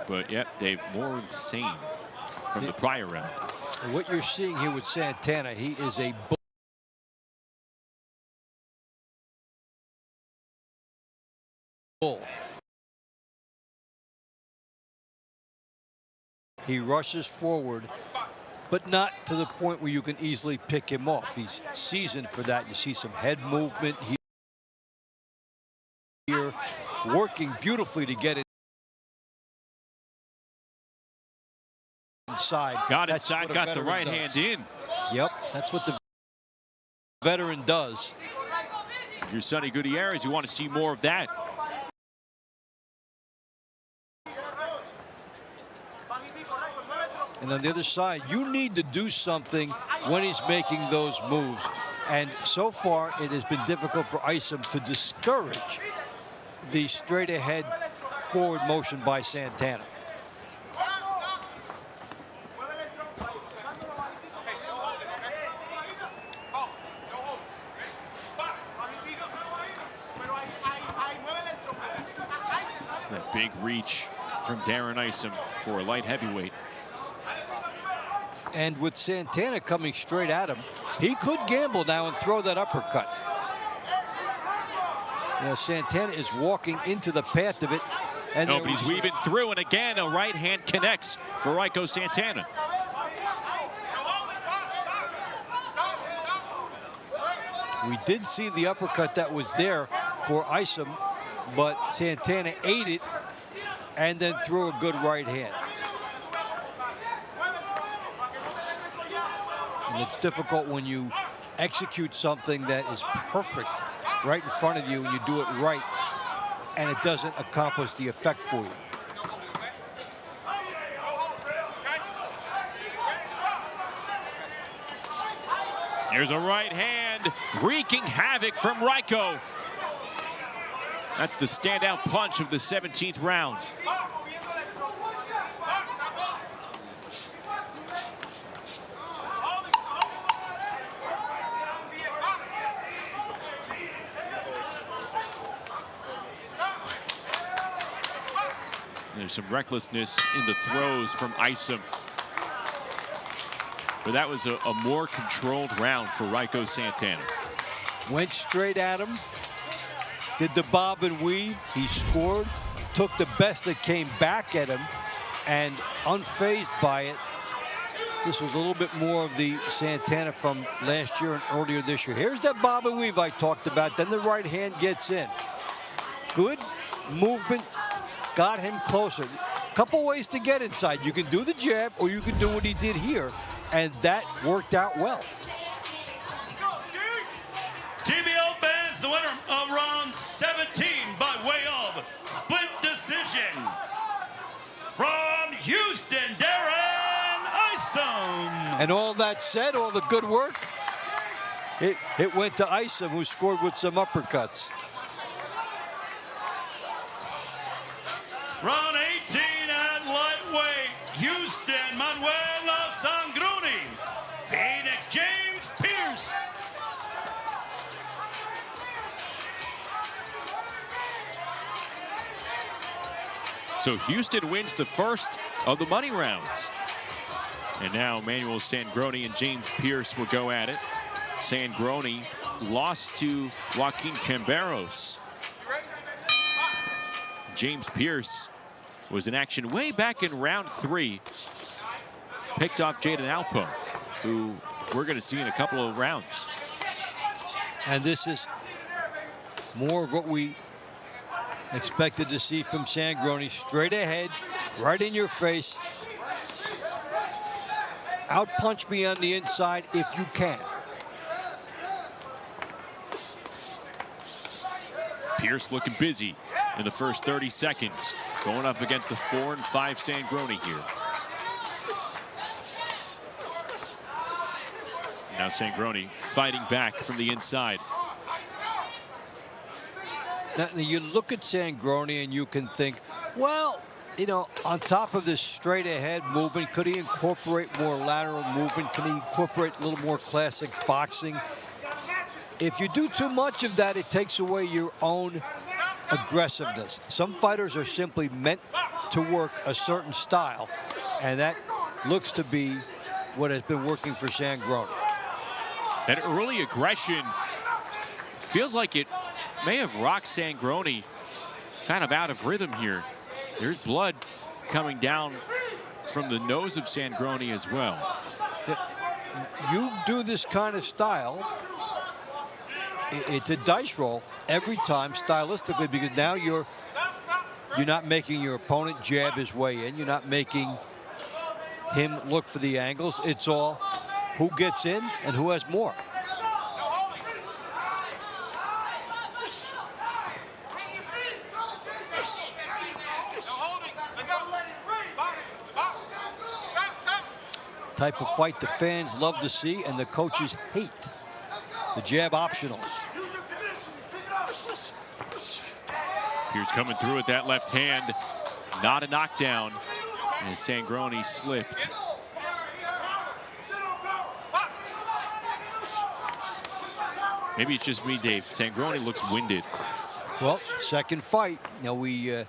But, yep, they've more of the same from the prior round. And what you're seeing here with Santana, he is a bull. He rushes forward, but not to the point where you can easily pick him off. He's seasoned for that. You see some head movement here, working beautifully to get it inside. Got inside, got the right hand in. Yep, that's what the veteran does. If you're Sonny Gutierrez, you want to see more of that. And on the other side, you need to do something when he's making those moves. And so far, it has been difficult for Isom to discourage the straight ahead forward motion by Santana. It's that big reach from Darren Isom for a light heavyweight. And with Santana coming straight at him, he could gamble now and throw that uppercut. You know, Santana is walking into the path of it. And no, but he's weaving through, and again, a right hand connects for Raiko Santana. We did see the uppercut that was there for Isom, but Santana ate it and then threw a good right hand. And it's difficult when you execute something that is perfect right in front of you and you do it right and it doesn't accomplish the effect for you. Here's a right hand wreaking havoc from Raiko. That's the standout punch of the 17th round. There's some recklessness in the throws from Isom. But that was a more controlled round for Raiko Santana. Went straight at him, did the bob and weave, he scored, took the best that came back at him, and unfazed by it. This was a little bit more of the Santana from last year and earlier this year. Here's that bob and weave I talked about, then the right hand gets in. Good movement, got him closer. Couple ways to get inside. You can do the jab or you can do what he did here, and that worked out well. TBO fans, the winner of round 17 by way of split decision from Houston, Darren Isom. And all that said, all the good work, it went to Isom, who scored with some uppercuts. Round 18 at lightweight, Houston, Manuela Sangruni, Phoenix, James Pierce. So Houston wins the first of the money rounds. And now Manuel Sangroni and James Pierce will go at it. Sangroni lost to Joaquin Camberos. James Pierce was in action way back in round 3. Picked off Jaden Alpo, who we're going to see in a couple of rounds. And this is more of what we expected to see from Sangroni. Straight ahead, right in your face. Out-punch me on the inside if you can. Pierce looking busy in the first 30 seconds, going up against the 4 and 5 Sangroni here. Now Sangroni fighting back from the inside. Now you look at Sangroni and you can think, well, you know, on top of this straight ahead movement, could he incorporate more lateral movement? Can he incorporate a little more classic boxing? If you do too much of that, it takes away your own aggressiveness. Some fighters are simply meant to work a certain style, and that looks to be what has been working for Sangroni. That early aggression feels like it may have rocked Sangroni kind of out of rhythm here. There's blood coming down from the nose of Sangroni as well. You do this kind of style, it's a dice roll every time stylistically, because now you're not making your opponent jab his way in. You're not making him look for the angles. It's all who gets in and who has more. Type of fight the fans love to see and the coaches hate. The jab optionals. Pierce coming through with that left hand. Not a knockdown as Sangroni slipped. Maybe it's just me, Dave. Sangroni looks winded. Well, second fight. Now we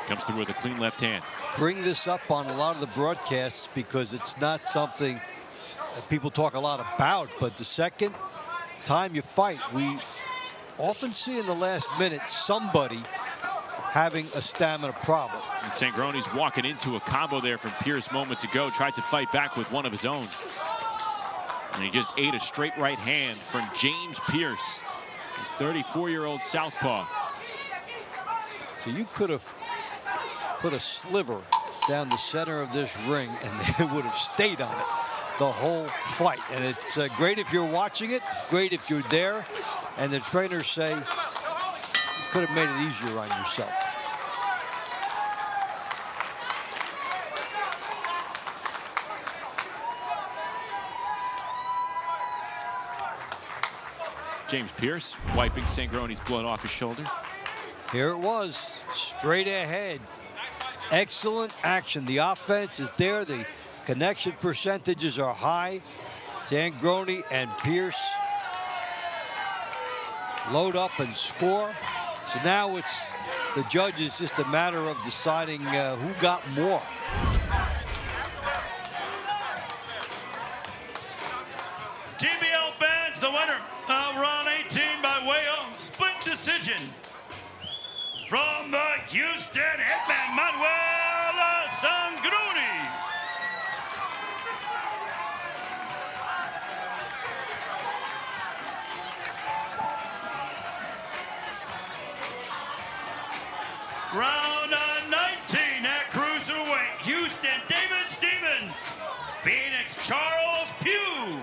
comes through with a clean left hand. Bring this up on a lot of the broadcasts because it's not something that people talk a lot about, but the second time you fight, we often see in the last minute somebody having a stamina problem. And Sangroni's walking into a combo there from Pierce moments ago, tried to fight back with one of his own. And he just ate a straight right hand from James Pierce, his 34-year-old southpaw. So you could have put a sliver down the center of this ring and they would have stayed on it the whole fight. And it's great if you're watching it, great if you're there, and the trainers say you could have made it easier on yourself. James Pierce wiping Sangroni's blood off his shoulder. Here it was, straight ahead. Excellent action. The offense is there. The connection percentages are high. Sangroni and Pierce load up and score. So now it's the judges, just a matter of deciding who got more. TBL fans, the winner of round 18 by way of split decision. From the Houston Hitman, Manuel Sangroni. Round 19 at cruiserweight, Houston David Stevens, Phoenix Charles Pugh.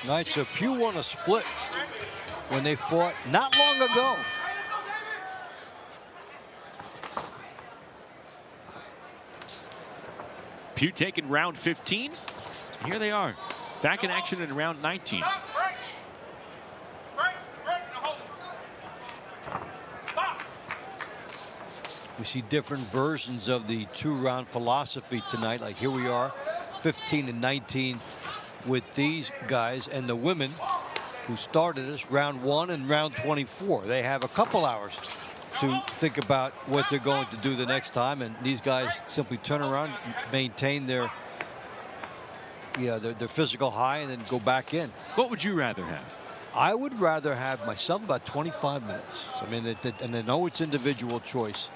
All right, so Pugh won a split when they fought not long ago. Pugh taking round 15. Here they are, back in action in round 19. We see different versions of the two-round philosophy tonight. Like here we are, 15 and 19 with these guys, and the women who started us round 1 and round 24. They have a couple hours to think about what they're going to do the next time, and these guys simply turn around, maintain their physical high, and then go back in. What would you rather have? I would rather have myself about 25 minutes. I mean, and I know it's individual choice.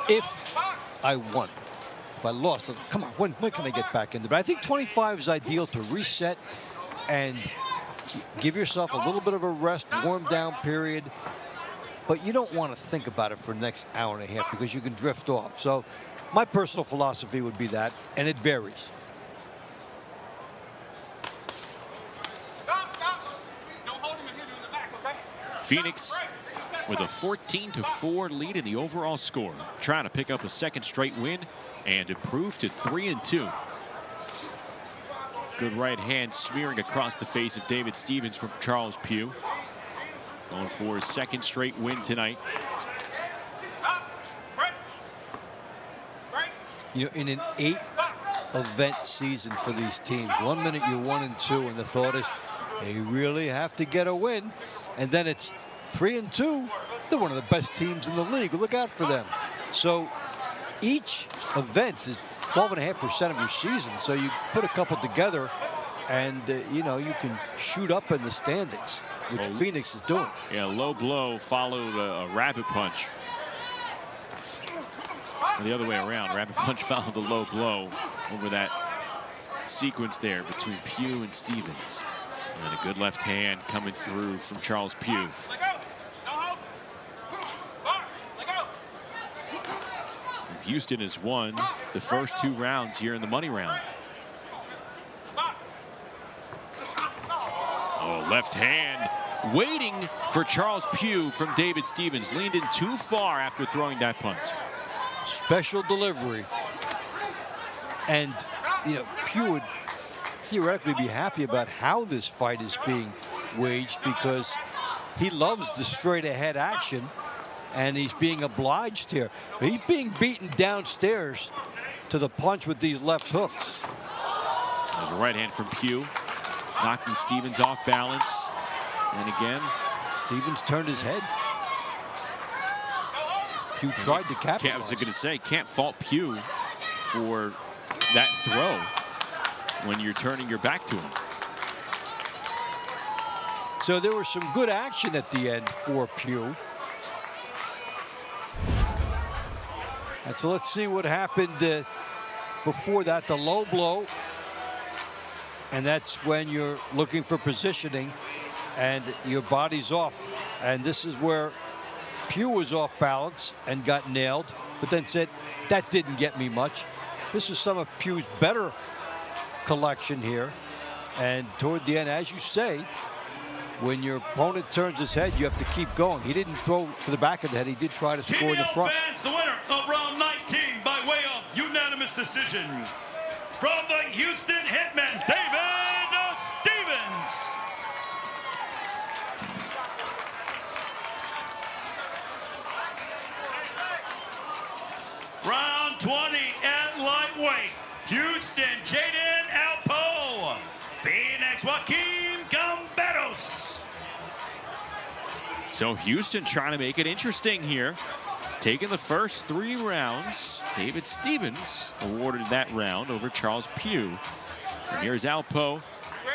If I won. If I lost, come on, when can I get back in there? But I think 25 is ideal to reset and give yourself a little bit of a rest, warm down period. But you don't want to think about it for the next hour and a half because you can drift off. So my personal philosophy would be that, and it varies. Phoenix with a 14-4 lead in the overall score, trying to pick up a second straight win and improve to 3-2. Good right hand smearing across the face of David Stevens from Charles Pugh. Going for his second straight win tonight. You know, in an 8-event season for these teams, 1 minute you're 1-2, and the thought is They really have to get a win. And then it's 3-2. They're one of the best teams in the league. Look out for them. So each event is 12.5% of your season. So you put a couple together and, you know, you can shoot up in the standings, which Phoenix is doing. Yeah, low blow followed a rabbit punch. Or the other way around. Rabbit punch followed the low blow over that sequence there between Pugh and Stevens. And a good left hand coming through from Charles Pugh. Houston has won the first 2 rounds here in the money round. Oh, left hand waiting for Charles Pugh from David Stevens. Leaned in too far after throwing that punch. Special delivery. And, you know, Pugh would theoretically be happy about how this fight is being waged because he loves the straight ahead action and he's being obliged here. But he's being beaten downstairs to the punch with these left hooks. There's a right hand from Pugh, knocking Stevens off balance. And again, Stevens turned his head. Pugh tried to capitalize. I was going to say, can't fault Pugh for that throw when you're turning your back to him. So there was some good action at the end for Pugh. And so let's see what happened before that, the low blow. And that's when you're looking for positioning and your body's off. And this is where Pugh was off balance and got nailed, but then said, that didn't get me much. This is some of Pugh's better collection here. And toward the end, as you say, when your opponent turns his head, you have to keep going. He didn't throw to the back of the head. He did try to score in the front. Fans, the winner of round 19 by way of unanimous decision from the Houston Hitmen, David Stevens. Round 20 at lightweight. Houston, Jaden Alpo. Phoenix, Joaquin Gamberos. So Houston trying to make it interesting here. He's taken the first 3 rounds. David Stevens awarded that round over Charles Pugh. And here's Alpo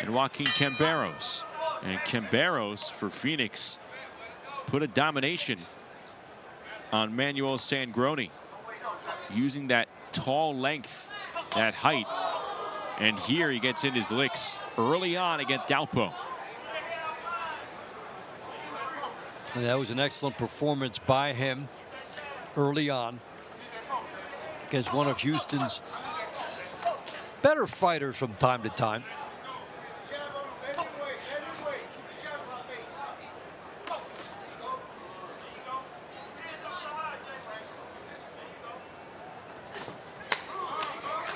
and Joaquin Gamberos. And Gamberos for Phoenix put a domination on Manuel Sangroni, using that tall length, that height. And here he gets in his licks early on against Alpo. And that was an excellent performance by him early on against one of Houston's better fighters from time to time.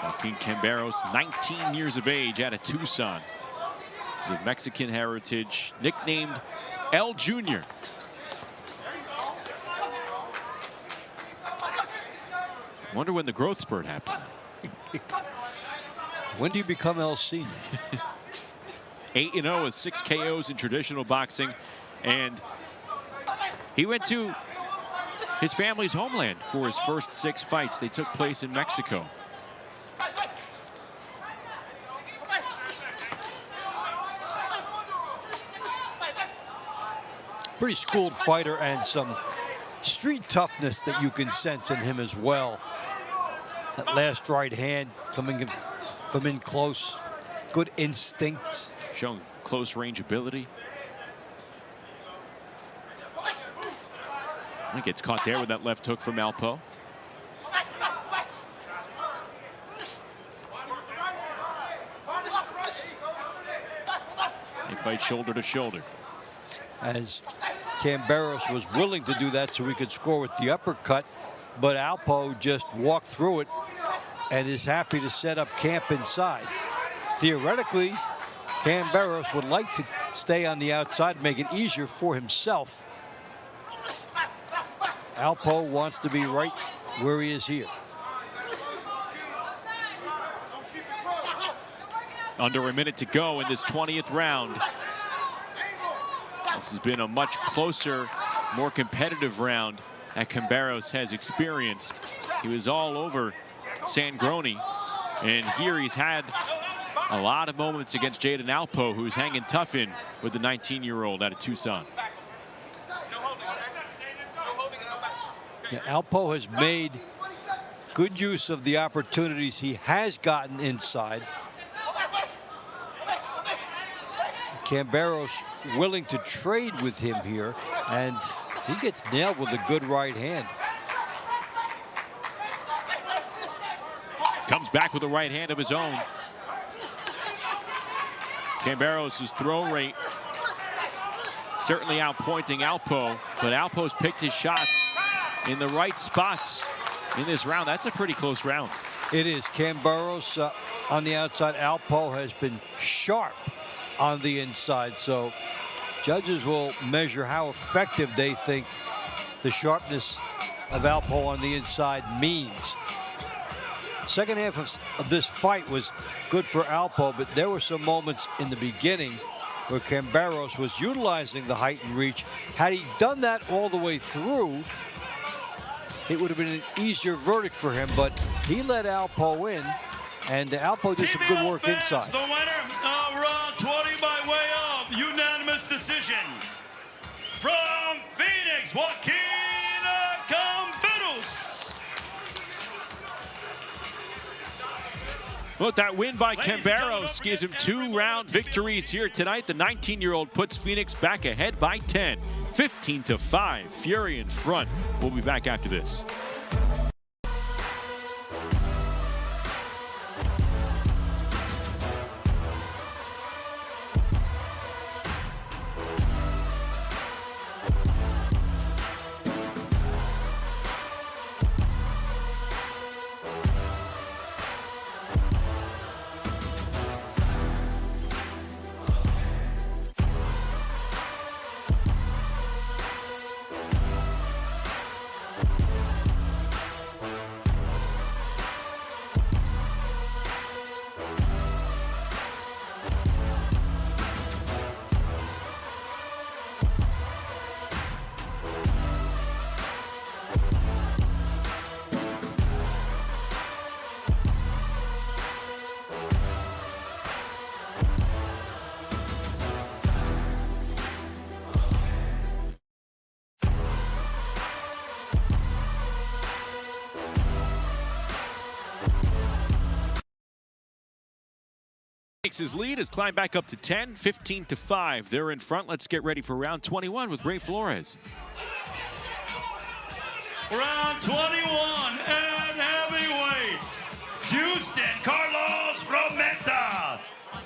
Joaquin Gamberos, 19 years of age, out of Tucson. He's of Mexican heritage, nicknamed El Jr. Wonder when the growth spurt happened. When do you become El Senior? 8-0 with 6 KOs in traditional boxing. And he went to his family's homeland for his first 6 fights. They took place in Mexico. Pretty schooled fighter and some street toughness that you can sense in him as well. That last right hand coming from in close. Good instinct. Showing close range ability. He gets caught there with that left hook from Alpo. They fight shoulder to shoulder. As Gamberos was willing to do that so he could score with the uppercut, but Alpo just walked through it and is happy to set up camp inside. Theoretically, Gamberos would like to stay on the outside, make it easier for himself. Alpo wants to be right where he is here. Under a minute to go in this 20th round. This has been a much closer, more competitive round that Camberos has experienced. He was all over Sangroni, and here he's had a lot of moments against Jaden Alpo, who's hanging tough in with the 19-year-old out of Tucson. Yeah, Alpo has made good use of the opportunities he has gotten inside. Camberos willing to trade with him here, and he gets nailed with a good right hand. Comes back with a right hand of his own. Camberos' throw rate certainly outpointing Alpo, but Alpo's picked his shots in the right spots in this round. That's a pretty close round. It is. Camberos on the outside. Alpo has been sharp on the inside, so judges will measure how effective they think the sharpness of Alpo on the inside means. Second half of this fight was good for Alpo, but there were some moments in the beginning where Camberos was utilizing the height and reach. Had he done that all the way through, it would have been an easier verdict for him, but he let Alpo in, and Alpo did some good work inside. The winner of round 20 by way of unanimous decision. From Phoenix, Joaquin Camberos. Look, that win by Camberos gives him 2-round victories here tonight. The 19-year-old puts Phoenix back ahead by 10, 15-5. Fury in front. We'll be back after this. Phoenix's lead has climbed back up to 10, 15-5. They're in front. Let's get ready for round 21 with Ray Flores. Round 21 and heavyweight. Houston, Carlos Frometa.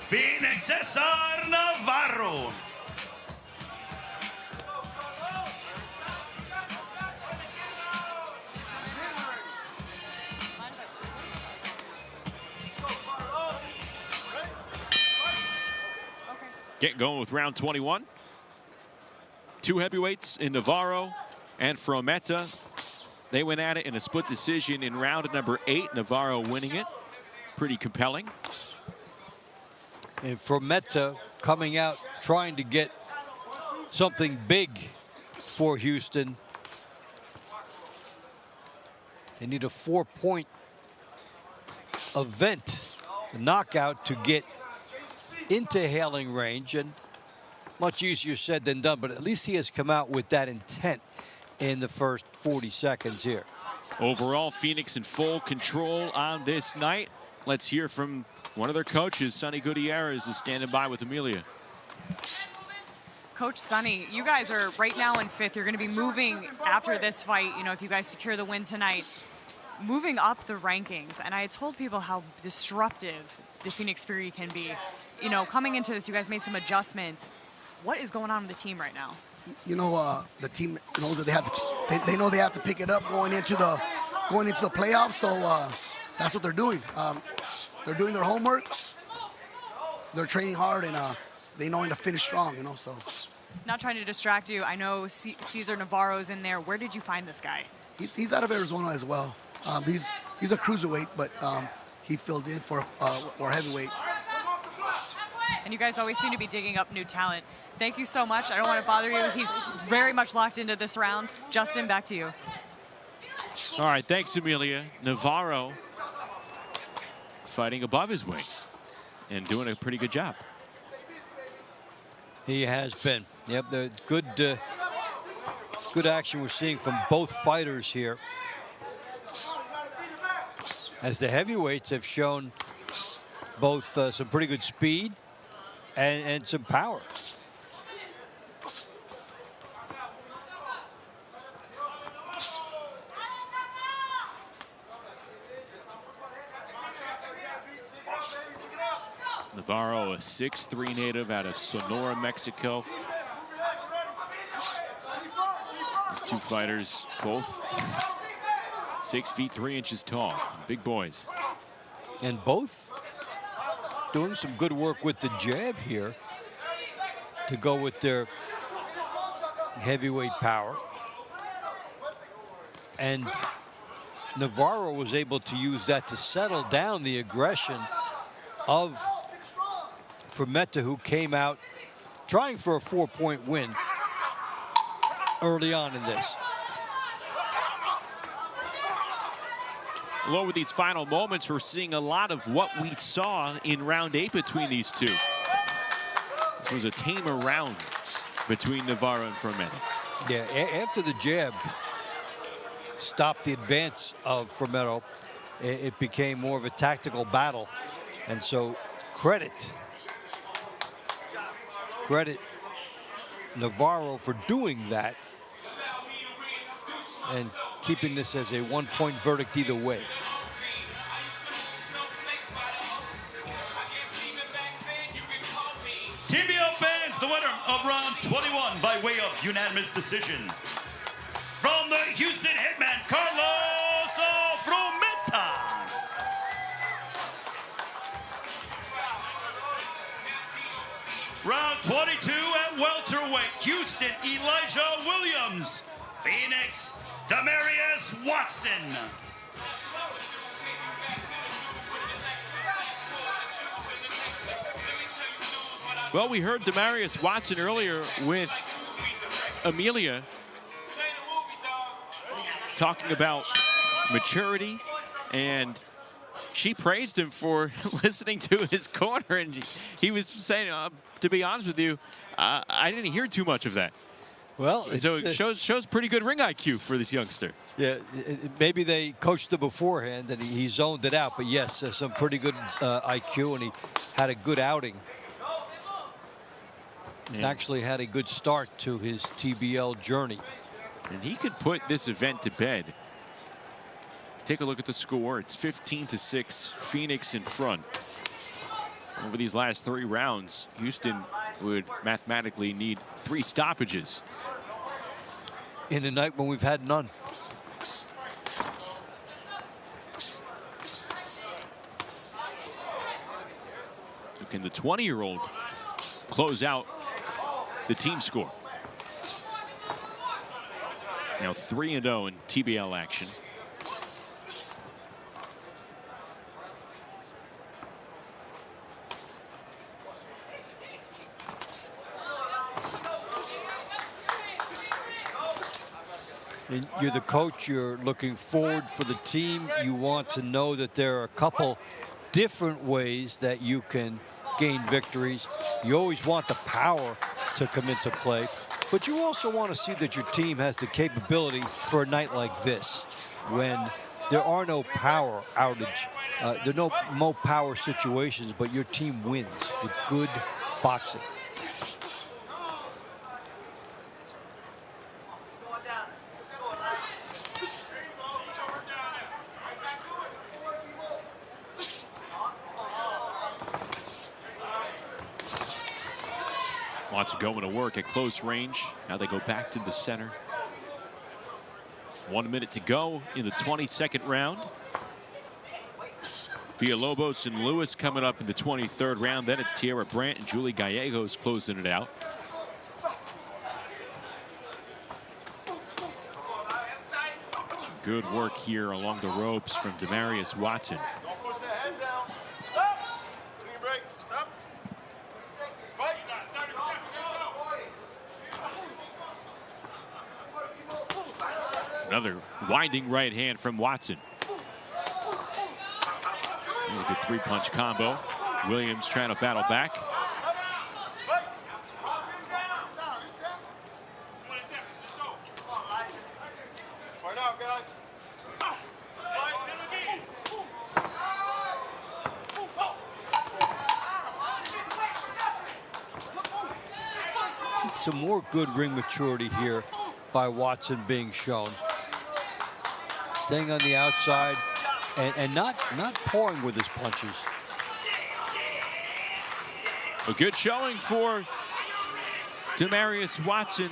Phoenix, Cesar Navarro. Get going with round 21. Two heavyweights in Navarro and Frometa. They went at it in a split decision in round number 8. Navarro winning it. Pretty compelling. And Frometa coming out trying to get something big for Houston. They need a 4-point event, a knockout, to get into hailing range, and much easier said than done, but at least he has come out with that intent in the first 40 seconds here. Overall, Phoenix in full control on this night. Let's hear from one of their coaches. Sonny Gutierrez is standing by with Amelia. Coach Sonny, you guys are right now in 5th. You're going to be moving after this fight, you know, if you guys secure the win tonight, moving up the rankings. And I had told people how disruptive the Phoenix Fury can be. You know, coming into this, you guys made some adjustments. What is going on with the team right now? You know, the team knows that they have to. They know they have to pick it up going into the playoffs. So that's what they're doing. They're doing their homework. They're training hard, and they know to finish strong. You know, so. Not trying to distract you. I know Cesar Navarro's in there. Where did you find this guy? He's out of Arizona as well. He's a cruiserweight, but he filled in for heavyweight. And you guys always seem to be digging up new talent. Thank you so much. I don't want to bother you. He's very much locked into this round. Justin, back to you. All right, thanks, Amelia. Navarro fighting above his weight and doing a pretty good job. He has been. Yep, the good action we're seeing from both fighters here, as the heavyweights have shown both some pretty good speed and some power. Navarro, a 6'3" native out of Sonora, Mexico. These two fighters, both 6 feet 3 inches tall, big boys. And both doing some good work with the jab here to go with their heavyweight power. And Navarro was able to use that to settle down the aggression of Fermetta, who came out trying for a 4-point win early on in this. Along with these final moments, we're seeing a lot of what we saw in round 8 between these two. This was a tamer round between Navarro and Fermetta. Yeah, after the jab stopped the advance of Fermetta, it became more of a tactical battle. And so credit Navarro for doing that and keeping this as a 1-point verdict either way. TBO fans, the winner of round 21 by way of unanimous decision. From the Houston Hitman, Carlos Fermetta. Round 22 at welterweight, Houston, Elijah Williams. Phoenix, Demarius Watson. Well, we heard Demarius Watson earlier with Amelia talking about maturity, and she praised him for listening to his corner, and he was saying, to be honest with you, I didn't hear too much of that. Well, so it shows pretty good ring IQ for this youngster. Yeah, maybe they coached him beforehand and he zoned it out, but yes, some pretty good IQ, and he had a good outing. He's actually had a good start to his TBL journey. And he could put this event to bed. Take a look at the score. It's 15-6, Phoenix in front. Over these last 3 rounds, Houston would mathematically need 3 stoppages. In a night when we've had none. Can the 20-year-old close out the team score? Now 3-0 in TBL action. And you're the coach, you're looking forward for the team. You want to know that there are a couple different ways that you can gain victories. You always want the power to come into play, but you also want to see that your team has the capability for a night like this, when there are no power outage, there are no power situations, but your team wins with good boxing. Watson going to work at close range. Now they go back to the center. 1 minute to go in the 22nd round. Villalobos and Lewis coming up in the 23rd round. Then it's Tierra Brandt and Julie Gallegos closing it out. Good work here along the ropes from Demarius Watson. Another winding right hand from Watson. Here's a good three-punch combo. Williams trying to battle back. Some more good ring maturity here by Watson being shown. Staying on the outside and not pawing with his punches. A good showing for Demarius Watson,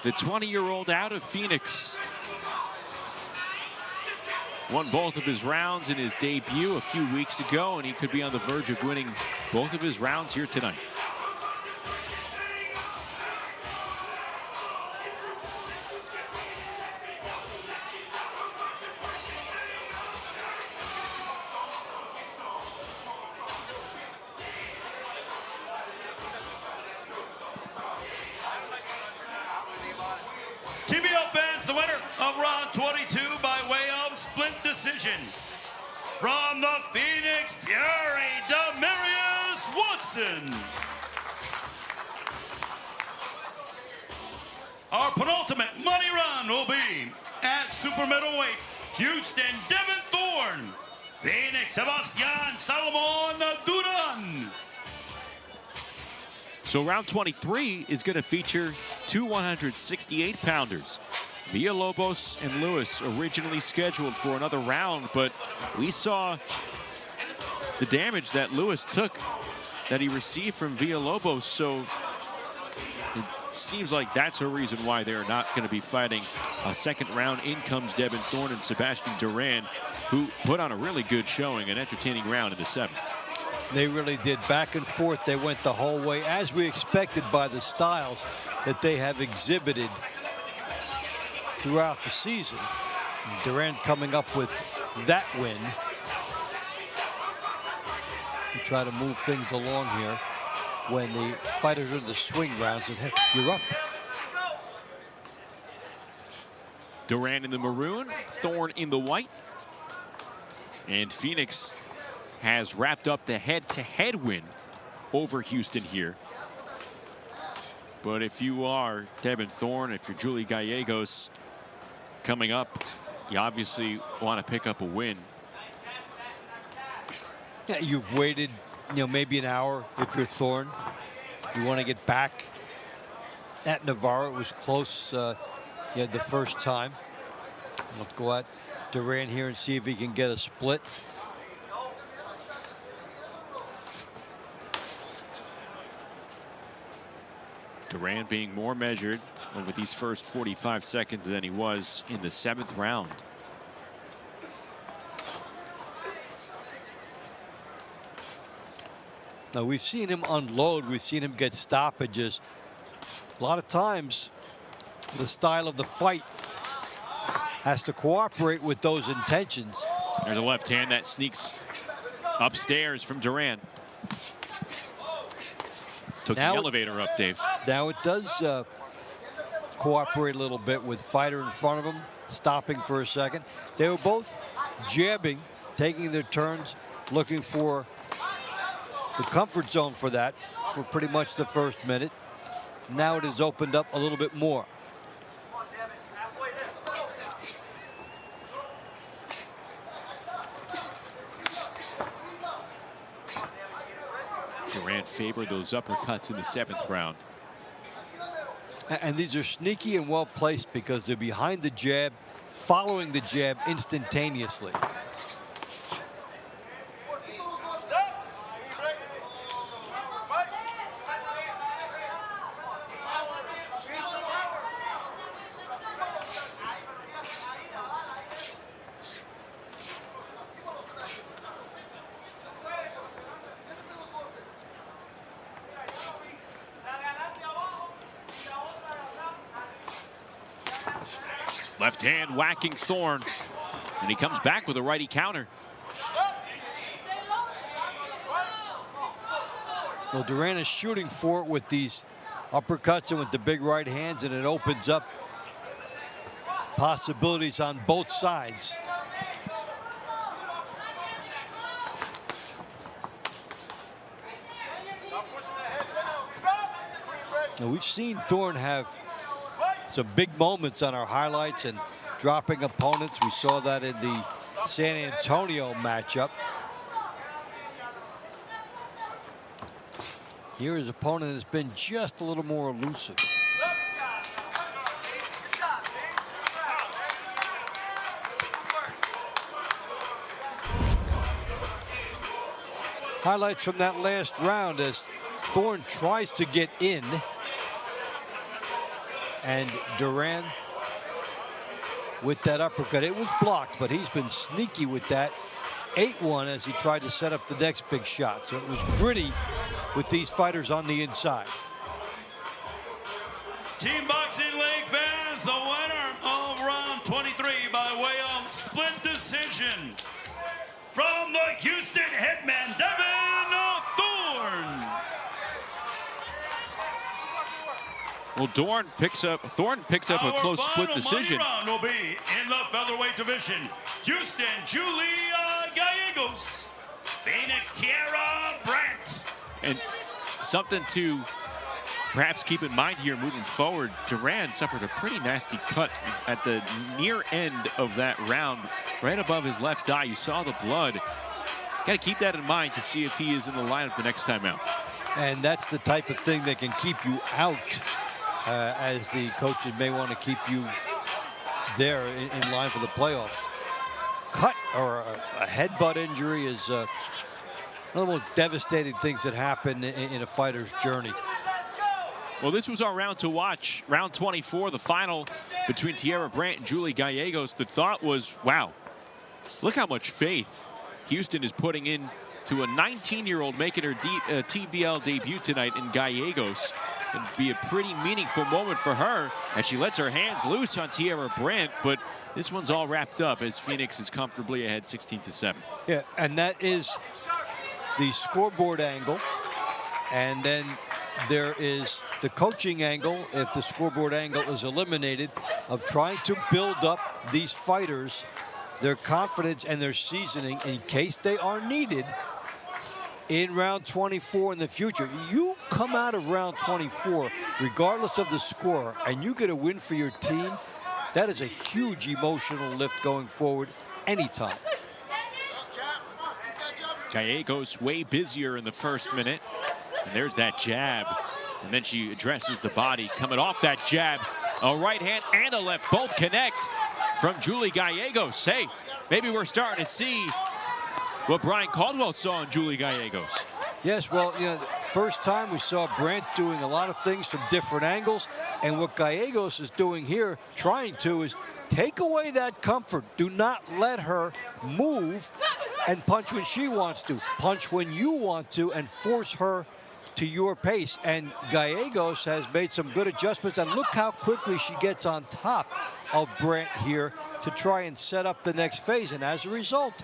the 20-year-old out of Phoenix. Won both of his rounds in his debut a few weeks ago, and he could be on the verge of winning both of his rounds here tonight. TBL fans, the winner of round 22 by way of split decision. From the Phoenix Fury, Demarius Watson. Our penultimate money round will be at super middleweight, Houston, Devin Thorne. Phoenix, Sebastian Salomon Duran. So round 23 is going to feature two 168-pounders. Villalobos and Lewis originally scheduled for another round, but we saw the damage that Lewis took, that he received from Villalobos, so it seems like that's a reason why they're not going to be fighting a second round. In comes Devin Thorne and Sebastian Duran, who put on a really good showing, an entertaining round in the seventh. They really did. Back and forth, they went the whole way, as we expected by the styles that they have exhibited throughout the season. And Duran coming up with that win. We try to move things along here when the fighters are in the swing rounds and hey, you're up. Duran in the maroon, Thorne in the white. And Phoenix has wrapped up the head-to-head win over Houston here. But if you are Devin Thorne, if you're Julie Gallegos coming up, you obviously want to pick up a win. Yeah, you've waited, maybe an hour if you're Thorne. You want to get back at Navarro. It was close the first time. Let's go at Duran here and see if he can get a split. Duran being more measured over these first 45 seconds than he was in the seventh round. Now we've seen him unload. We've seen him get stoppages. A lot of times the style of the fight has to cooperate with those intentions. There's a left hand that sneaks upstairs from Duran. Took the elevator up, Dave. Now it does cooperate a little bit with fighter in front of him, stopping for a second. They were both jabbing, taking their turns, looking for the comfort zone for that for pretty much the first minute. Now it has opened up a little bit more. Duran favored those uppercuts in the seventh round. And these are sneaky and well placed because they're behind the jab, following the jab instantaneously. Left hand whacking Thorne, and he comes back with a righty counter. Well, Duran is shooting for it with these uppercuts and with the big right hands, and it opens up possibilities on both sides. Now, we've seen Thorne have some big moments on our highlights and dropping opponents. We saw that in the San Antonio matchup. Here his opponent has been just a little more elusive. Highlights from that last round as Thorne tries to get in. And Duran with that uppercut. It was blocked, but he's been sneaky with that. 8-1 as he tried to set up the next big shot. So it was gritty with these fighters on the inside. Team Boxing League fans, the winner of round 23 by way of split decision from the Houston Hitman, Devin Thorne. Well, Thorne picks up a close split decision. Our final money round will be in the featherweight division. Houston, Julia Gallegos. Phoenix, Tierra Brandt. And something to perhaps keep in mind here moving forward, Duran suffered a pretty nasty cut at the near end of that round, right above his left eye. You saw the blood. Got to keep that in mind to see if he is in the lineup the next time out. And that's the type of thing that can keep you out, as the coaches may want to keep you there in line for the playoffs. Cut or a headbutt injury is one of the most devastating things that happen in a fighter's journey. Well, this was our round to watch, round 24, the final between Tierra Brandt and Julie Gallegos. The thought was, wow, look how much faith Houston is putting in to a 19-year-old making her TBL debut tonight in Gallegos. It'd be a pretty meaningful moment for her as she lets her hands loose on Tierra Brandt, but this one's all wrapped up as Phoenix is comfortably ahead 16-7. Yeah, and that is the scoreboard angle. And then there is the coaching angle, if the scoreboard angle is eliminated, of trying to build up these fighters, their confidence and their seasoning in case they are needed in round 24 in the future. You come out of round 24, regardless of the score, and you get a win for your team, that is a huge emotional lift going forward anytime. Gallegos way busier in the first minute. And there's that jab. And then she addresses the body coming off that jab. A right hand and a left both connect from Julie Gallegos. Hey, maybe we're starting to see what Brian Caldwell saw in Julie Gallegos. Yes, well, you know, the first time we saw Brandt doing a lot of things from different angles. And what Gallegos is doing here, trying to, is take away that comfort. Do not let her move and punch when she wants to. Punch when you want to and force her to your pace. And Gallegos has made some good adjustments. And look how quickly she gets on top of Brandt here to try and set up the next phase. And as a result,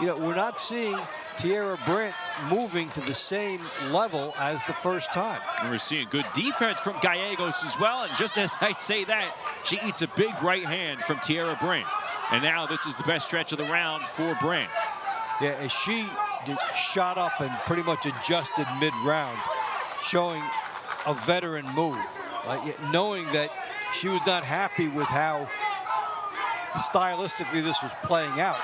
you know, we're not seeing Tierra Brandt moving to the same level as the first time. And we're seeing good defense from Gallegos as well. And just as I say that, she eats a big right hand from Tierra Brandt. And now this is the best stretch of the round for Brandt. Yeah, as she shot up and pretty much adjusted mid-round, showing a veteran move, knowing that she was not happy with how stylistically this was playing out.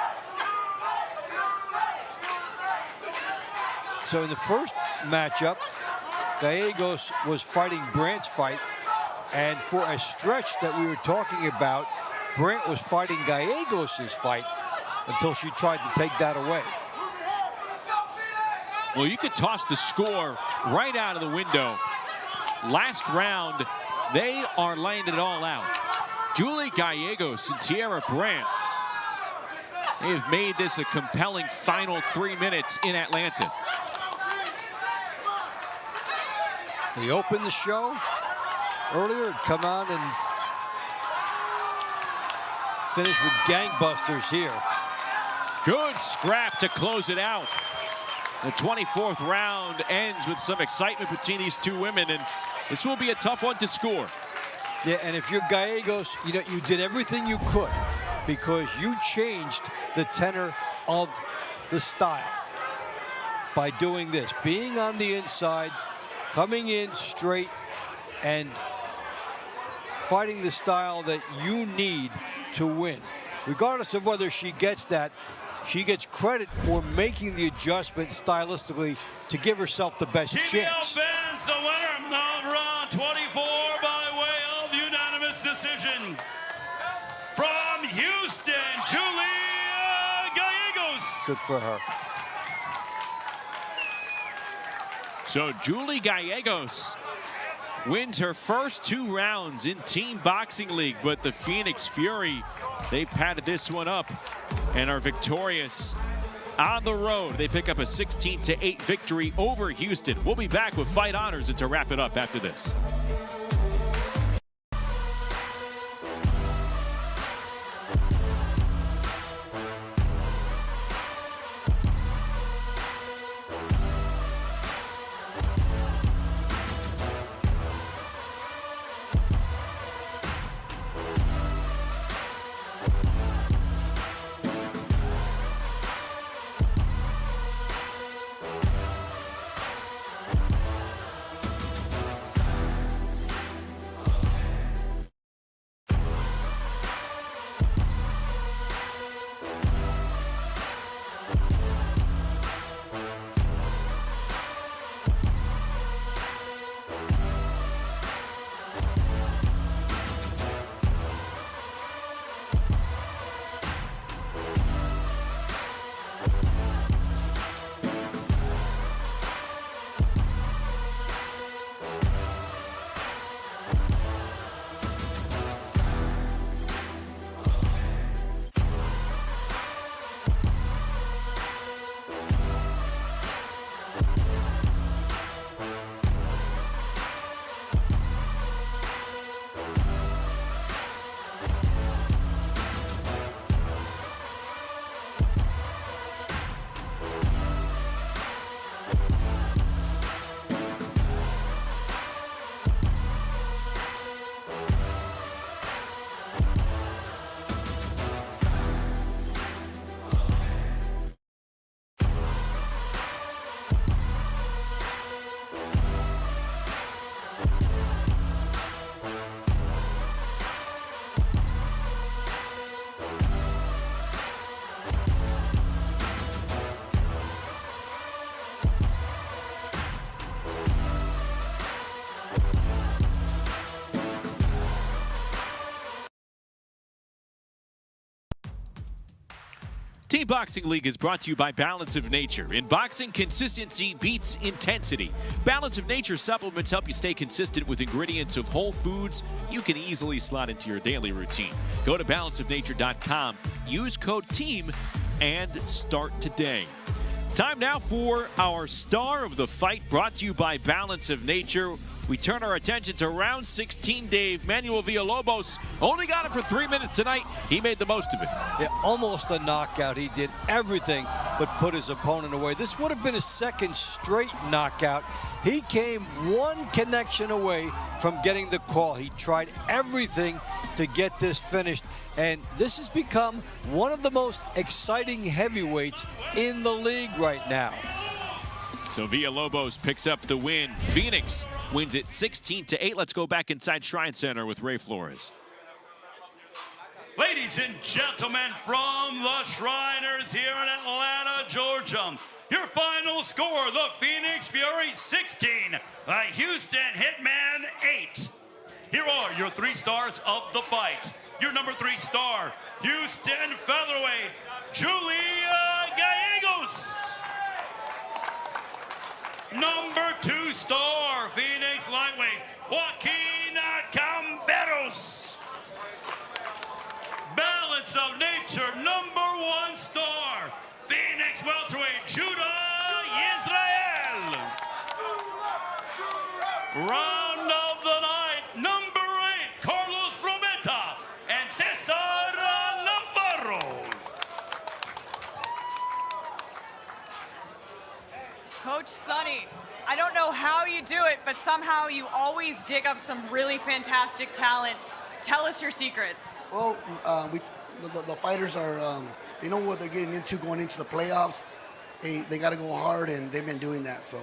So in the first matchup, Gallegos was fighting Brandt's fight, and for a stretch that we were talking about, Brandt was fighting Gallegos' fight until she tried to take that away. Well, you could toss the score right out of the window. Last round, they are laying it all out. Julie Gallegos and Tierra Brandt, they have made this a compelling final 3 minutes in Atlanta. They opened the show earlier, come on and finish with gangbusters here. Good scrap to close it out. The 24th round ends with some excitement between these two women, and this will be a tough one to score. Yeah, and if you're Gallegos, you know, you did everything you could because you changed the tenor of the style by doing this. Being on the inside, coming in straight, and fighting the style that you need to win. Regardless of whether she gets that, she gets credit for making the adjustment stylistically to give herself the best chance. Fans, the winner of round 24 by way of unanimous decision. From Houston, Julia Gallegos. Good for her. So Julie Gallegos wins her first 2 rounds in Team Boxing League, but the Phoenix Fury, they padded this one up and are victorious on the road. They pick up a 16-8 victory over Houston. We'll be back with Fight Honors and to wrap it up after this. Team Boxing League is brought to you by Balance of Nature. In boxing, consistency beats intensity. Balance of Nature supplements help you stay consistent with ingredients of whole foods you can easily slot into your daily routine. Go to balanceofnature.com, use code TEAM, and start today. Time now for our star of the fight, brought to you by Balance of Nature. We turn our attention to round 16, Dave. Manuel Villalobos only got it for 3 minutes tonight. He made the most of it. Yeah, almost a knockout. He did everything but put his opponent away. This would have been his second straight knockout. He came one connection away from getting the call. He tried everything to get this finished. And this has become one of the most exciting heavyweights in the league right now. So Villalobos picks up the win. Phoenix wins it 16-8. Let's go back inside Shrine Center with Ray Flores. Ladies and gentlemen, from the Shriners here in Atlanta, Georgia, your final score, the Phoenix Fury 16, the Houston Hitman 8. Here are your 3 stars of the fight. Your number 3 star, Houston featherweight, Julia Gallegos. Number 2 star, Phoenix lightweight, Joaquin Camberos. Balance of Nature, number 1 star, Phoenix welterweight, Judah Israel. Round of the night, number 8, Carlos Frometa and Cesar Navarro. Coach Sonny, I don't know how you do it, but somehow you always dig up some really fantastic talent. Tell us your secrets. Well, the fighters are, they know what they're getting into going into the playoffs. They got to go hard, and they've been doing that. So.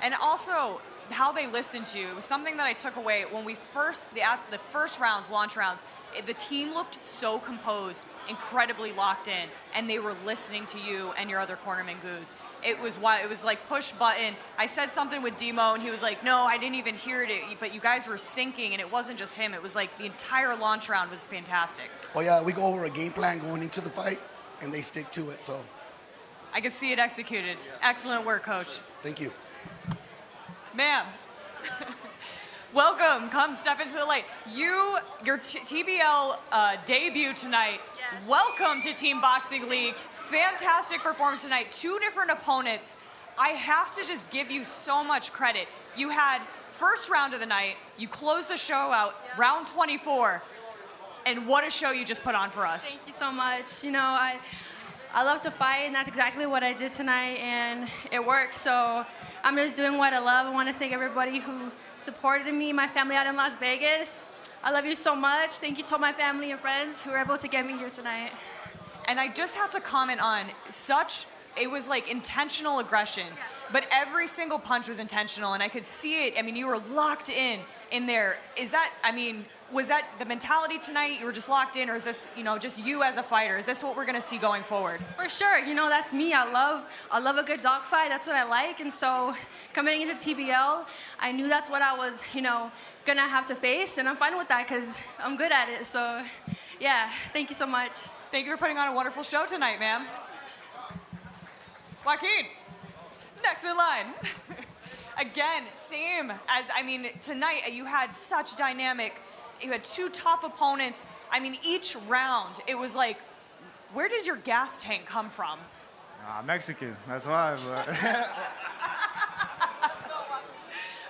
And also, how they listened to you. It was something that I took away when we the first rounds, launch rounds, the team looked so composed, incredibly locked in, and they were listening to you and your other cornerman, Goose. It was like push button. I said something with Demo, and he was like, no, I didn't even hear it, but you guys were syncing, and it wasn't just him. It was like the entire launch round was fantastic. Oh, yeah, we go over a game plan going into the fight, and they stick to it, so. I could see it executed. Yeah. Excellent work, Coach. Thank you. Ma'am, welcome. Come step into the light. Your TBL debut tonight. Yes. Welcome to Team Boxing League. Fantastic performance tonight. 2 different opponents. I have to just give you so much credit. You had first round of the night. You closed the show out, round 24. And what a show you just put on for us. Thank you so much. You know, I love to fight, and that's exactly what I did tonight, and it worked. So I'm just doing what I love. I want to thank everybody who supported me, my family out in Las Vegas. I love you so much. Thank you to all my family and friends who were able to get me here tonight. And I just have to comment on it was like intentional aggression, but every single punch was intentional, and I could see it. I mean, you were locked in there. Was that the mentality tonight? You were just locked in, or is this, just you as a fighter? Is this what we're going to see going forward? For sure. That's me. I love a good dogfight. That's what I like. And so coming into TBL, I knew that's what I was, going to have to face. And I'm fine with that because I'm good at it. So, yeah, thank you so much. Thank you for putting on a wonderful show tonight, ma'am. Joaquin, next in line. Again, same as, tonight you had such dynamic. You had 2 top opponents. Each round, it was like, where does your gas tank come from? Mexican, that's why.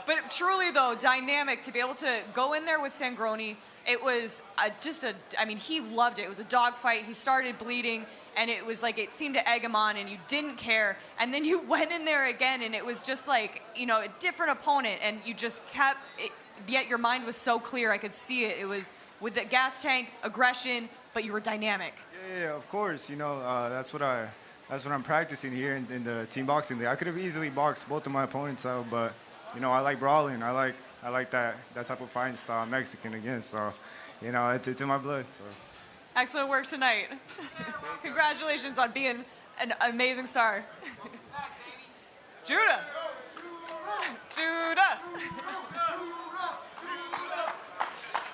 But truly, though, dynamic to be able to go in there with Sangroni. It was he loved it. It was a dogfight. He started bleeding, and it was like it seemed to egg him on, and you didn't care. And then you went in there again, and it was just like, a different opponent, and you just kept it. Yet your mind was so clear. I could see it. It was with the gas tank, aggression, but you were dynamic. Yeah, of course. That's what I'm practicing here in the team boxing league. I could have easily boxed both of my opponents out, but I like brawling. I like that type of fighting style. I'm Mexican again, so it's in my blood. So. Excellent work tonight. Congratulations on being an amazing star. Judah.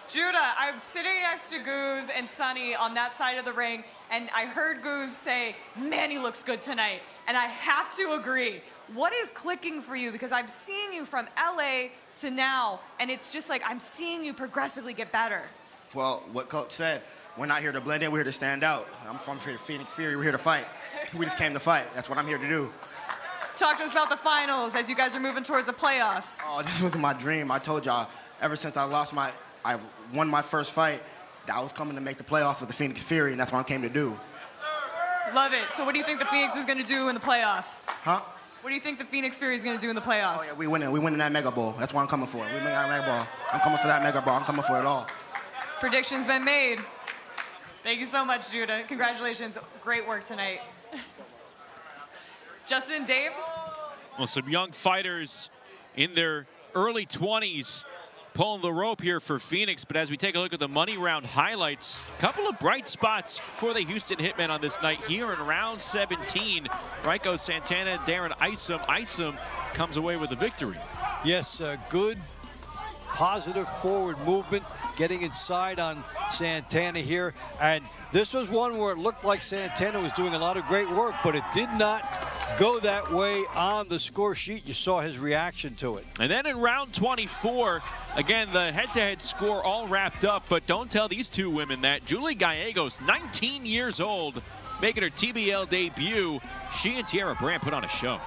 Judah, I'm sitting next to Goose and Sonny on that side of the ring, and I heard Goose say, man, he looks good tonight. And I have to agree. What is clicking for you? Because I'm seeing you from LA to now, and it's just like I'm seeing you progressively get better. Well, what Coach said, we're not here to blend in, we're here to stand out. I'm from Phoenix Fury, we're here to fight. We just came to fight. That's what I'm here to do. Talk to us about the finals as you guys are moving towards the playoffs. Oh, this was my dream. I told y'all, ever since I won my first fight, that I was coming to make the playoffs with the Phoenix Fury, and that's what I came to do. Love it. So what do you think the Phoenix is going to do in the playoffs? Huh? What do you think the Phoenix Fury is going to do in the playoffs? Oh, yeah, we winning that Mega Bowl. That's what I'm coming for. We winning that Mega Bowl. I'm coming for that Mega Bowl. I'm coming for it all. Prediction's been made. Thank you so much, Judah. Congratulations. Great work tonight. Justin, Dave? Well, some young fighters in their early 20s pulling the rope here for Phoenix. But as we take a look at the money round highlights, a couple of bright spots for the Houston Hitmen on this night here in round 17. Raiko Santana, Darren Isom. Isom comes away with the victory. Yes, good, positive forward movement, getting inside on Santana here. And this was one where it looked like Santana was doing a lot of great work, but it did not go that way on the score sheet. You saw his reaction to it. And then in round 24, again, the head-to-head score all wrapped up, but don't tell these 2 women that. Julie Gallegos, 19 years old, making her TBL debut. She and Tierra Brand put on a show.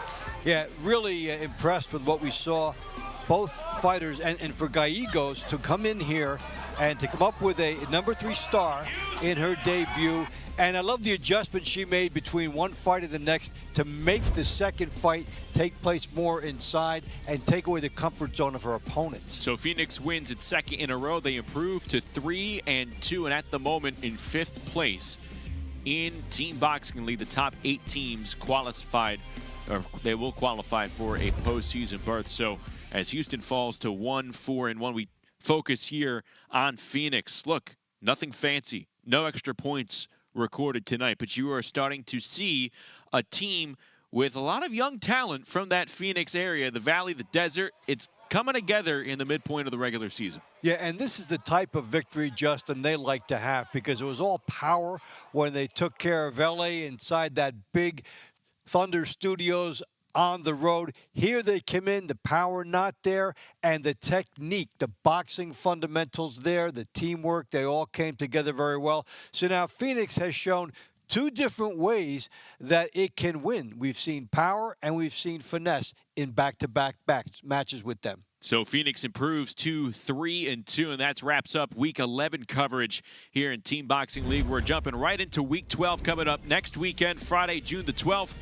Yeah, really impressed with what we saw. Both fighters, and for Gallegos to come in here and to come up with a number 3 star in her debut And I love the adjustment she made between one fight and the next to make the second fight take place more inside and take away the comfort zone of her opponents. So Phoenix wins its second in a row. They improve to 3-2, and at the moment in 5th place in Team Boxing League. The top 8 teams qualified, or they will qualify for a postseason berth. So as Houston falls to 1-4-1, we focus here on Phoenix. Look, nothing fancy, no extra points recorded tonight, but you are starting to see a team with a lot of young talent from that Phoenix area, the Valley, the desert. It's coming together in the midpoint of the regular season. Yeah, and this is the type of victory, Justin, they like to have, because it was all power when they took care of LA inside that big Thunder Studios on the road. Here they come in, the power not there, and the technique, the boxing fundamentals there, the teamwork, they all came together very well. So now Phoenix has shown 2 different ways that it can win. We've seen power and we've seen finesse in back-to-back matches with them. So Phoenix improves to 3-2, and that wraps up Week 11 coverage here in Team Boxing League. We're jumping right into Week 12 coming up next weekend, Friday, June the 12th.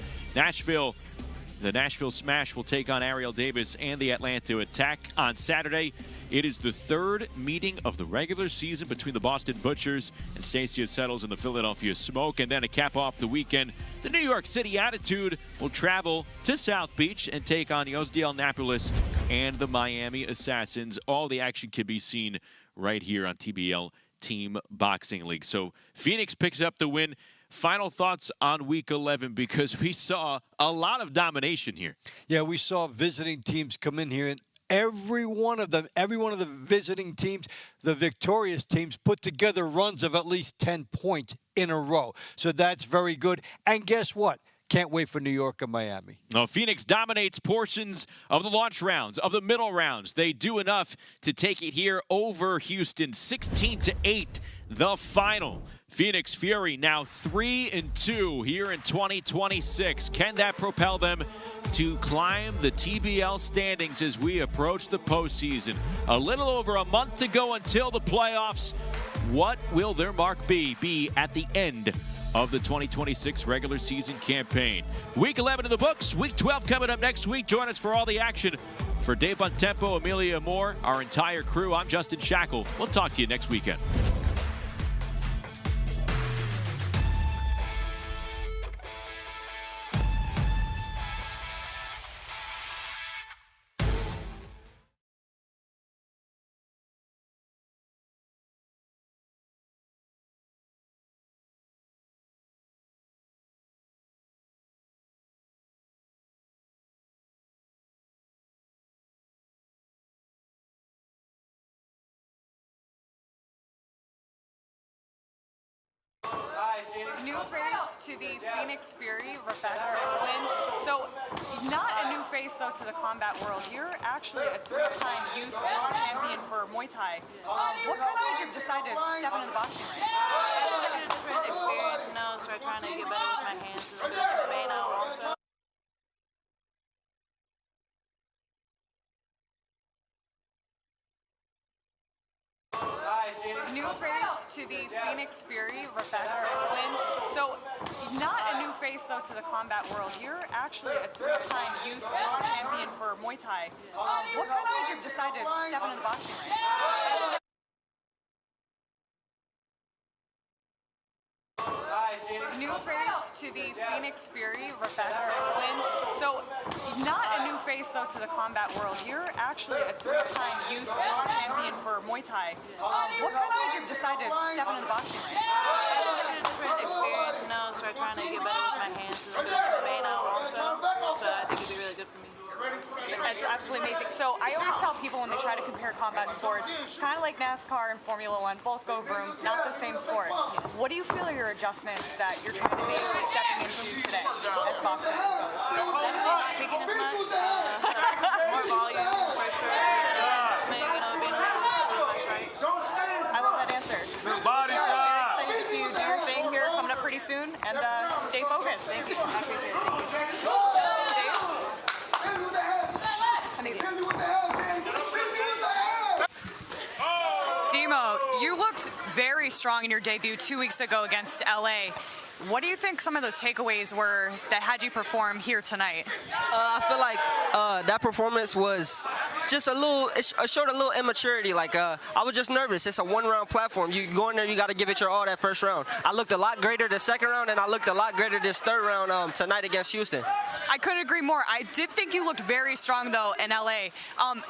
The Nashville Smash will take on Ariel Davis and the Atlanta Attack. On Saturday, it is the 3rd meeting of the regular season between the Boston Butchers and Stacia Settles and the Philadelphia Smoke. And then to cap off the weekend, the New York City Attitude will travel to South Beach and take on Yosdiel Napolis and the Miami Assassins. All the action can be seen right here on TBL Team Boxing League. So Phoenix picks up the win. Final thoughts on Week 11, because we saw a lot of domination here. Yeah, we saw visiting teams come in here, and every one of the visiting teams, the victorious teams, put together runs of at least 10 points in a row. So that's very good. And guess what? Can't wait for New York and Miami. Now, Phoenix dominates portions of the launch rounds, of the middle rounds. They do enough to take it here over Houston, 16-8, the final. Phoenix Fury now 3-2 here in 2026. Can that propel them to climb the TBL standings as we approach the postseason? A little over a month to go until the playoffs. What will their mark be at the end of the 2026 regular season campaign? Week 11 in the books. Week 12 coming up next week. Join us for all the action. For Dave Bontempo, Amelia Moore, our entire crew, I'm Justin Shackle. We'll talk to you next weekend. New face to the Phoenix Fury, Rebecca Irwin. So, not a new face, though, to the combat world. You're actually a 3-time youth world champion for Muay Thai. What kind of made you decide to step into the boxing ring? It's like a different experience, you know, so I'm trying to get better with my hands. It's a different way now also. New face to the Phoenix Fury, Rebecca Irwin. So, not a new face, though, to the combat world. You're actually a 3-time youth world champion for Muay Thai. What kind of made you decide to step into the boxing ring? New face to the Phoenix Fury, Rebecca Irwin. So, not a new face, though, to the combat world. You're actually a 3-time youth world champion for Muay Thai. What kind of made you decide to step into the boxing ring? It's like a different experience, you know, so I'm trying to get better with my hands. It's a different way now also, so I think it'd be really good for me. That's absolutely amazing. So I always tell people when they try to compare combat sports, it's kind of like NASCAR and Formula One, both go vroom, not the same sport. Yes. What do you feel are your adjustments that you're trying to make stepping into today as boxing goes? Definitely not kicking as much, more volume for sure. Maybe, you know, being a little bit straight. I love that answer. Body shot. Excited to see you do your thing here coming up pretty soon, and stay focused. Thank you. I appreciate it. Thank you. Justin, Dave. Amazing. Primo, you looked very strong in your debut 2 weeks ago against LA. What do you think some of those takeaways were that had you perform here tonight? I feel like that performance was just it showed a little immaturity. Like, I was just nervous. It's a one-round platform. You go in there, you got to give it your all that first round. I looked a lot greater the second round, and I looked a lot greater this third round tonight against Houston. I couldn't agree more. I did think you looked very strong, though, in LA.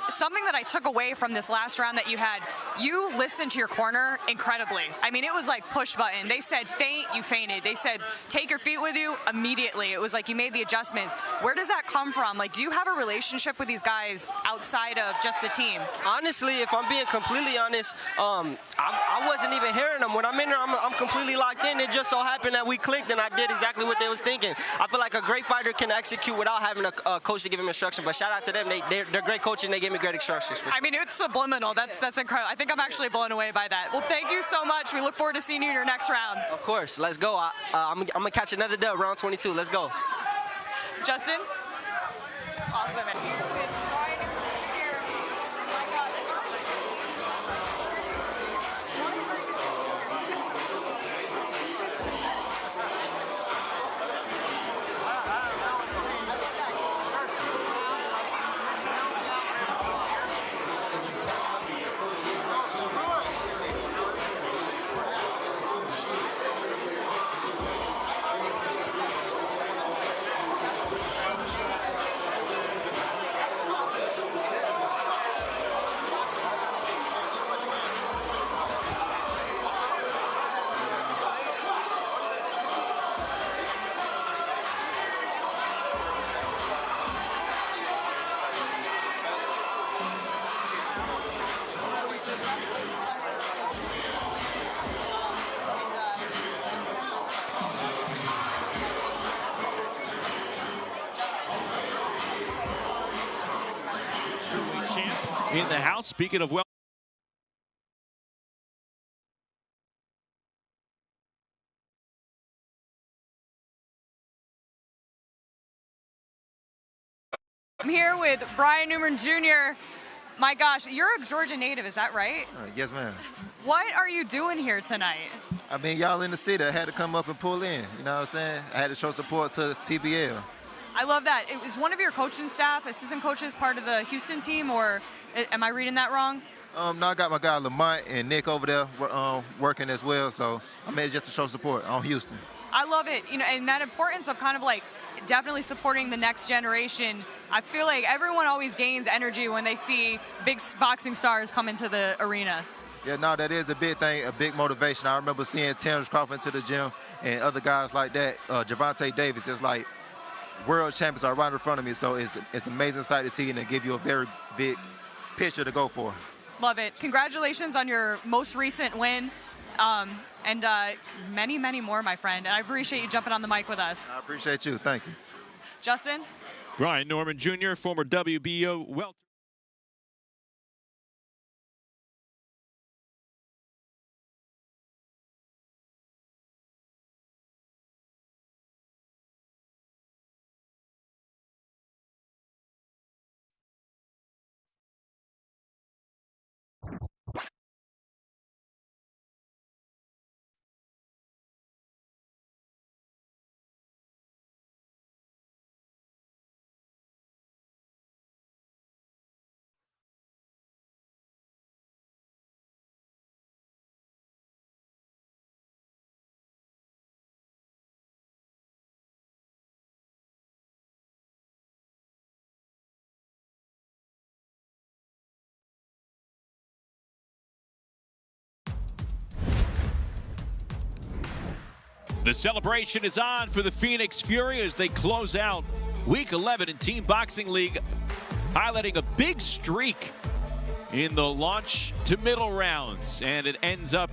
Something that I took away from this last round that you had, you listened to your corner incredibly. I mean, it was like push button. They said faint, you fainted. They said take your feet with you immediately. It was like you made the adjustments. Where does that come from? Like, do you have a relationship with these guys outside of just the team? Honestly, if I'm being completely honest, I wasn't even hearing them. When I'm in there, I'm completely locked in. It just so happened that we clicked and I did exactly what they was thinking. I feel like a great fighter can execute without having a coach to give him instruction. But shout out to them. They're great coaches and they give me great instructions. I mean, it's subliminal. That's incredible. I think I'm actually blown away by that. Well, thank you so much. We look forward to seeing you in your next round. Of course. Let's go. I'm going to catch another dub, round 22. Let's go. Justin? Awesome. In the house, speaking of well. I'm here with Brian Newman Jr. My gosh, you're a Georgia native, is that right? Yes, ma'am. What are you doing here tonight? I mean, y'all in the city. I had to come up and pull in. You know what I'm saying? I had to show support to TBL. I love that. It was one of your coaching staff, assistant coaches, part of the Houston team, or am I reading that wrong? No, I got my guy Lamont and Nick over there working as well, so I made it just to show support on Houston. I love it, you know, and that importance of kind of like definitely supporting the next generation. I feel like everyone always gains energy when they see big boxing stars come into the arena. Yeah, no, that is a big thing, a big motivation. I remember seeing Terrence Crawford into the gym and other guys like that. Javante Davis, it's like world champions are right in front of me, so it's an amazing sight to see and to give you a very big picture to go for. Love it. Congratulations on your most recent win, and many, many more, my friend. And I appreciate you jumping on the mic with us. I appreciate you. Thank you. Justin? Brian Norman Jr., former WBO welter. The celebration is on for the Phoenix Fury as they close out Week 11 in Team Boxing League, highlighting a big streak in the launch to middle rounds, and it ends up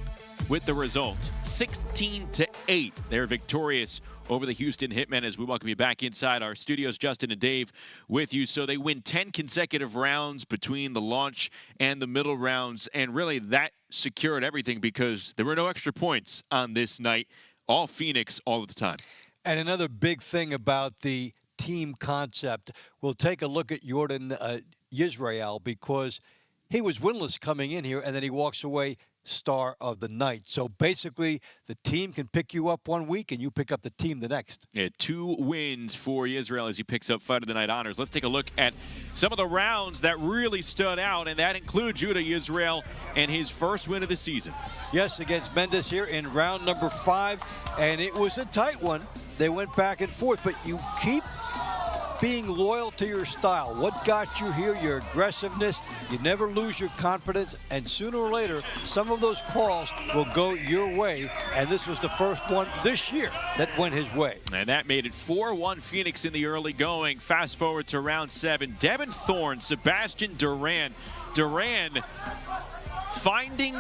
with the result 16-8. They're victorious over the Houston Hitmen as we welcome you back inside our studios. Justin and Dave with you. So they win 10 consecutive rounds between the launch and the middle rounds, and really that secured everything because there were no extra points on this night. All Phoenix all of the time. And another big thing about the team concept, we'll take a look at Jordan Yisrael because he was winless coming in here, and then he walks away star of the night. So basically, the team can pick you up one week and you pick up the team the next. Yeah, 2 wins for Israel as he picks up Fight of the Night honors. Let's take a look at some of the rounds that really stood out, and that includes Judah Israel and his first win of the season. Yes, against Mendes here in round number 5, and it was a tight one. They went back and forth, but you keep being loyal to your style. What got you here? Your aggressiveness. You never lose your confidence, and sooner or later, some of those calls will go your way, and this was the first one this year that went his way. And that made it 4-1 Phoenix in the early going. Fast forward to round 7. Devin Thorne, Sebastian Duran. Duran finding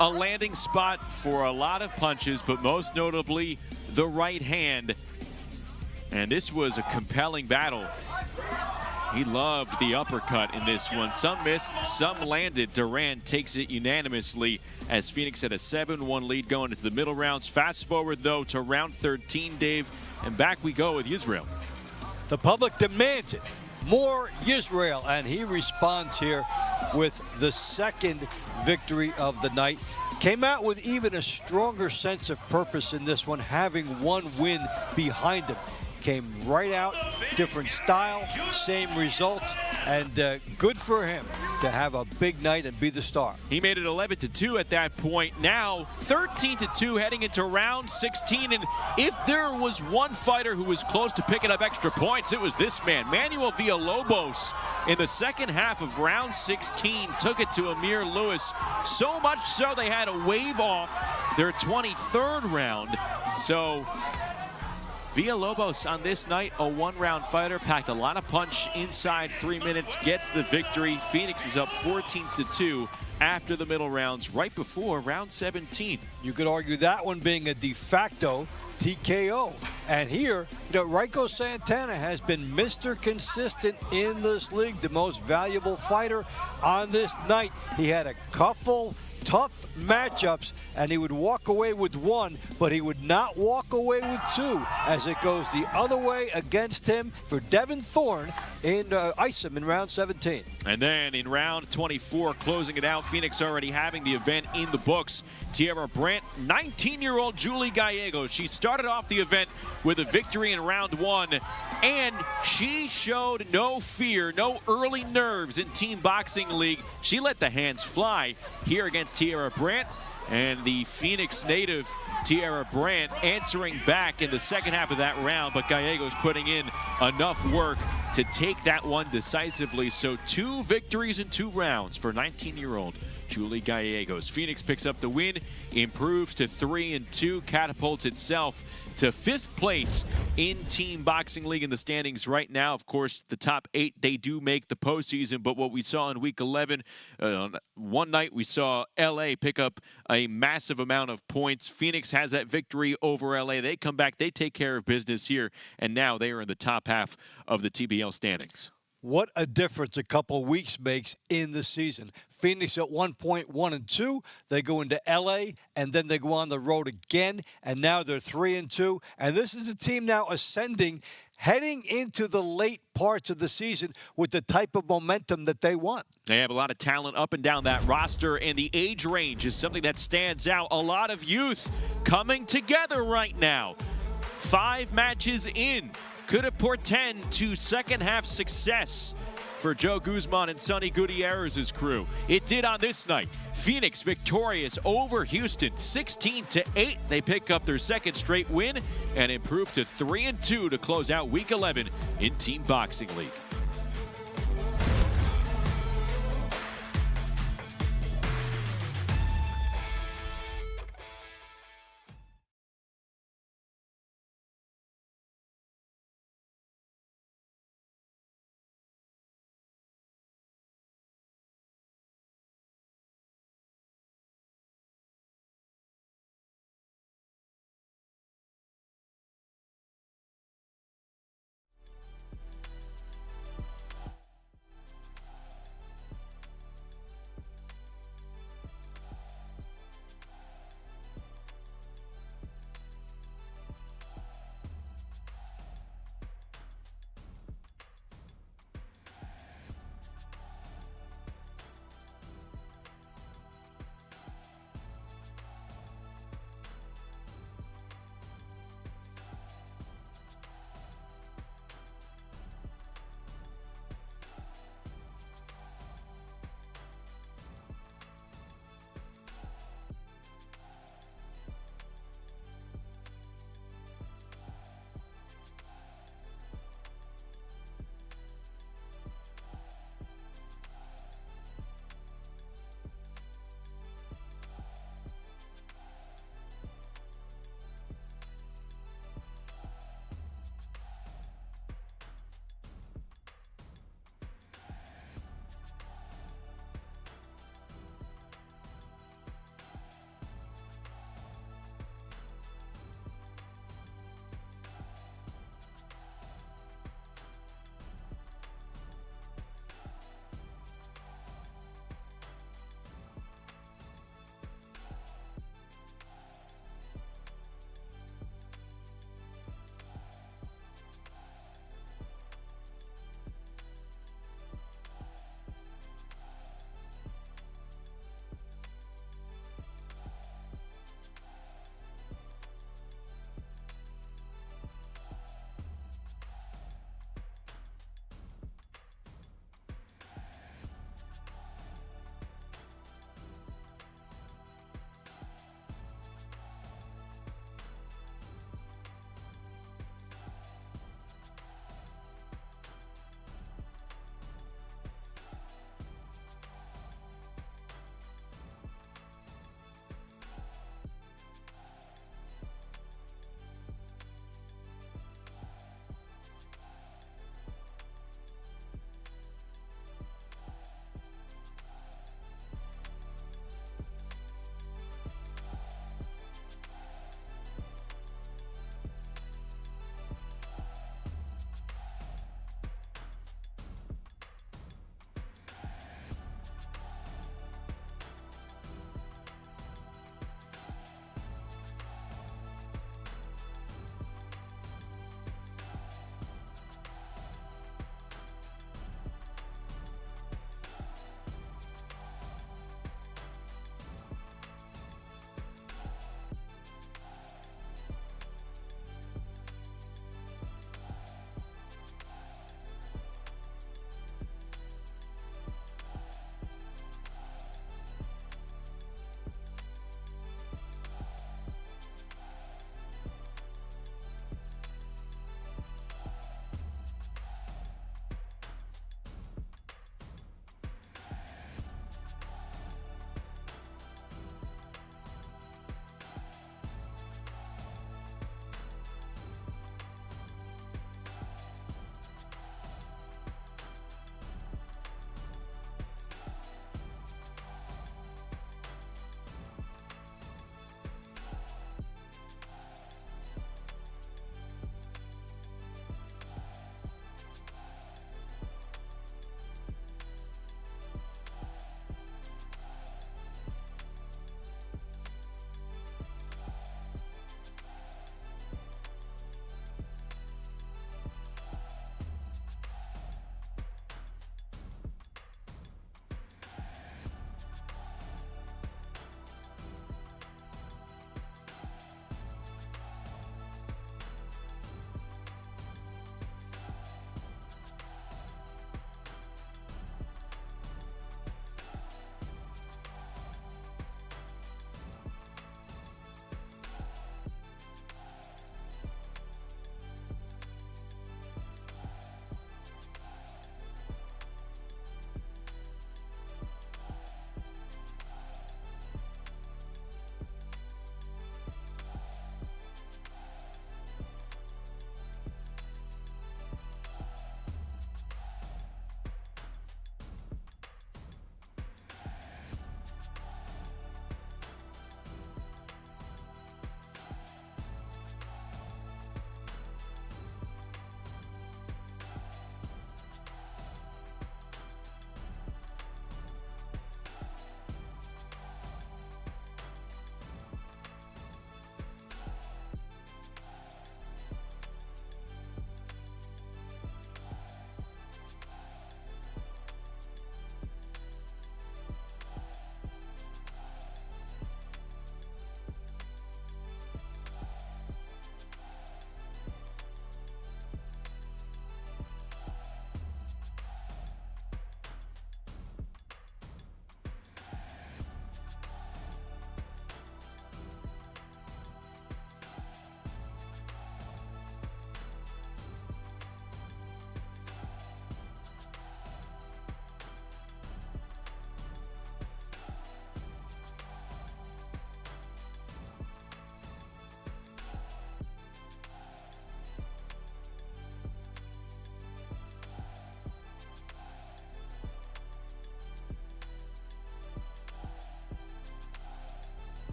a landing spot for a lot of punches, but most notably the right hand. And this was a compelling battle. He loved the uppercut in this one. Some missed, some landed. Duran takes it unanimously as Phoenix had a 7-1 lead going into the middle rounds. Fast forward, though, to round 13, Dave, and back we go with Israel. The public demands it. More Israel, and he responds here with the second victory of the night. Came out with even a stronger sense of purpose in this one, having one win behind him. Came right out, different style, same results, and good for him to have a big night and be the star. He made it 11-2 at that point. Now 13-2 heading into round 16. And if there was one fighter who was close to picking up extra points, it was this man, Manuel Villalobos. In the second half of round 16, took it to Amir Lewis. So much so they had to wave off their 23rd round. So Villalobos on this night, a 1-round fighter, packed a lot of punch inside 3 minutes, gets the victory. Phoenix is up 14-2 after the middle rounds, right before round 17. You could argue that one being a de facto TKO. And here, Raiko Santana has been Mr. Consistent in this league, the most valuable fighter on this night. He had a couple tough matchups, and he would walk away with one, but he would not walk away with two, as it goes the other way against him for Devin Thorne in Isom in round 17. And then in round 24, closing it out, Phoenix already having the event in the books. Tierra Brandt, 19-year-old Julie Gallegos. She started off the event with a victory in round 1, and she showed no fear, no early nerves in Team Boxing League. She let the hands fly here against Tierra Brandt, and the Phoenix native Tierra Brandt answering back in the second half of that round, but Gallegos putting in enough work to take that one decisively. So 2 victories in 2 rounds for 19-year-old Julie Gallegos. Phoenix picks up the win, improves to 3-2, catapults itself to 5th place in Team Boxing League in the standings right now. Of course, the top 8, they do make the postseason, but what we saw in week 11, one night we saw LA pick up a massive amount of points. Phoenix has that victory over LA. They come back, they take care of business here, and now they are in the top half of the TBL standings. What a difference a couple weeks makes in the season. Phoenix at 1.1-2. They go into LA, and then they go on the road again, and now they're 3-2. And this is a team now ascending, heading into the late parts of the season with the type of momentum that they want. They have a lot of talent up and down that roster, and the age range is something that stands out. A lot of youth coming together right now. 5 matches in. Could it portend to second-half success for Joe Guzman and Sonny Gutierrez's crew? It did on this night. Phoenix victorious over Houston, 16-8. They pick up their 2nd straight win and improve to 3-2 to close out Week 11 in Team Boxing League.